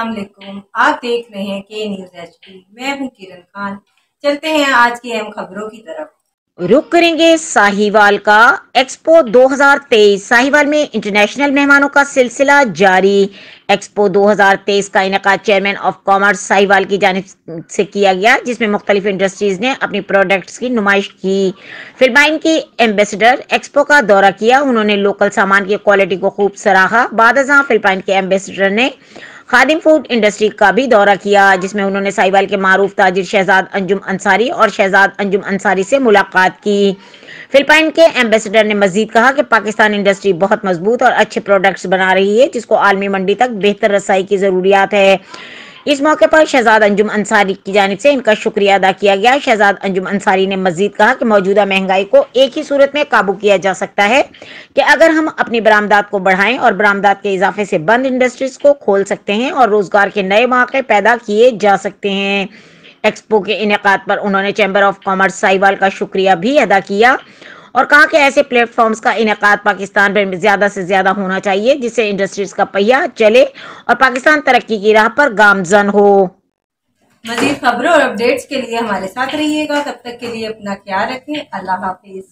अस्सलाम वालेकुम। आप देख रहे हैं के न्यूज़ एचडी। मैं हूं किरण खान। चलते हैं आज की अहम खबरों की तरफ। रुक करेंगे साहिवाल का। एक्सपो 2023 साहिवाल में इंटरनेशनल मेहमानों का सिलसिला जारी। एक्सपो 2023 का इनेकाद चेयरमैन ऑफ कॉमर्स साहिवाल की जानिब से किया गया, जिसमें मुख्तलिफ इंडस्ट्रीज ने अपनी प्रोडक्ट्स की नुमाइश की। फिलिपाइन की एम्बेसडर एक्सपो का दौरा किया। उन्होंने लोकल सामान की क्वालिटी को खूब सराहा। बादशाह फिलिपाइन के एम्बेसडर ने खादिम फूड इंडस्ट्री का भी दौरा किया, जिसमें उन्होंने साहिवाल के मारूफ ताजिर शहजाद अंजुम अंसारी और शहजाद अंजुम अंसारी से मुलाकात की। फिलिपाइन के एम्बेसडर ने मजीद कहा कि पाकिस्तान इंडस्ट्री बहुत मजबूत और अच्छे प्रोडक्ट्स बना रही है, जिसको आलमी मंडी तक बेहतर रसाई की जरूरियात है। इस मौके पर शहजाद अंजुम अंसारी की जानिब से इनका शुक्रिया अदा किया गया। शहजाद अंजुम अंसारी ने मजीद कहा कि मौजूदा महंगाई को एक ही सूरत में काबू किया जा सकता है कि अगर हम अपनी बरामदात को बढ़ाएं और बरामदात के इजाफे से बंद इंडस्ट्रीज को खोल सकते हैं और रोजगार के नए मौके पैदा किए जा सकते हैं। एक्सपो के इनेकाद पर उन्होंने चैम्बर ऑफ कॉमर्स साहिवाल का शुक्रिया भी अदा किया और कहा कि ऐसे प्लेटफॉर्म्स का इनेकाद पाकिस्तान में ज्यादा से ज्यादा होना चाहिए, जिससे इंडस्ट्रीज का पहिया चले और पाकिस्तान तरक्की की राह पर गामजन हो। मजीद खबरों और अपडेट्स के लिए हमारे साथ रहिएगा। तब तक के लिए अपना ख्याल रखें। अल्लाह हाफिज।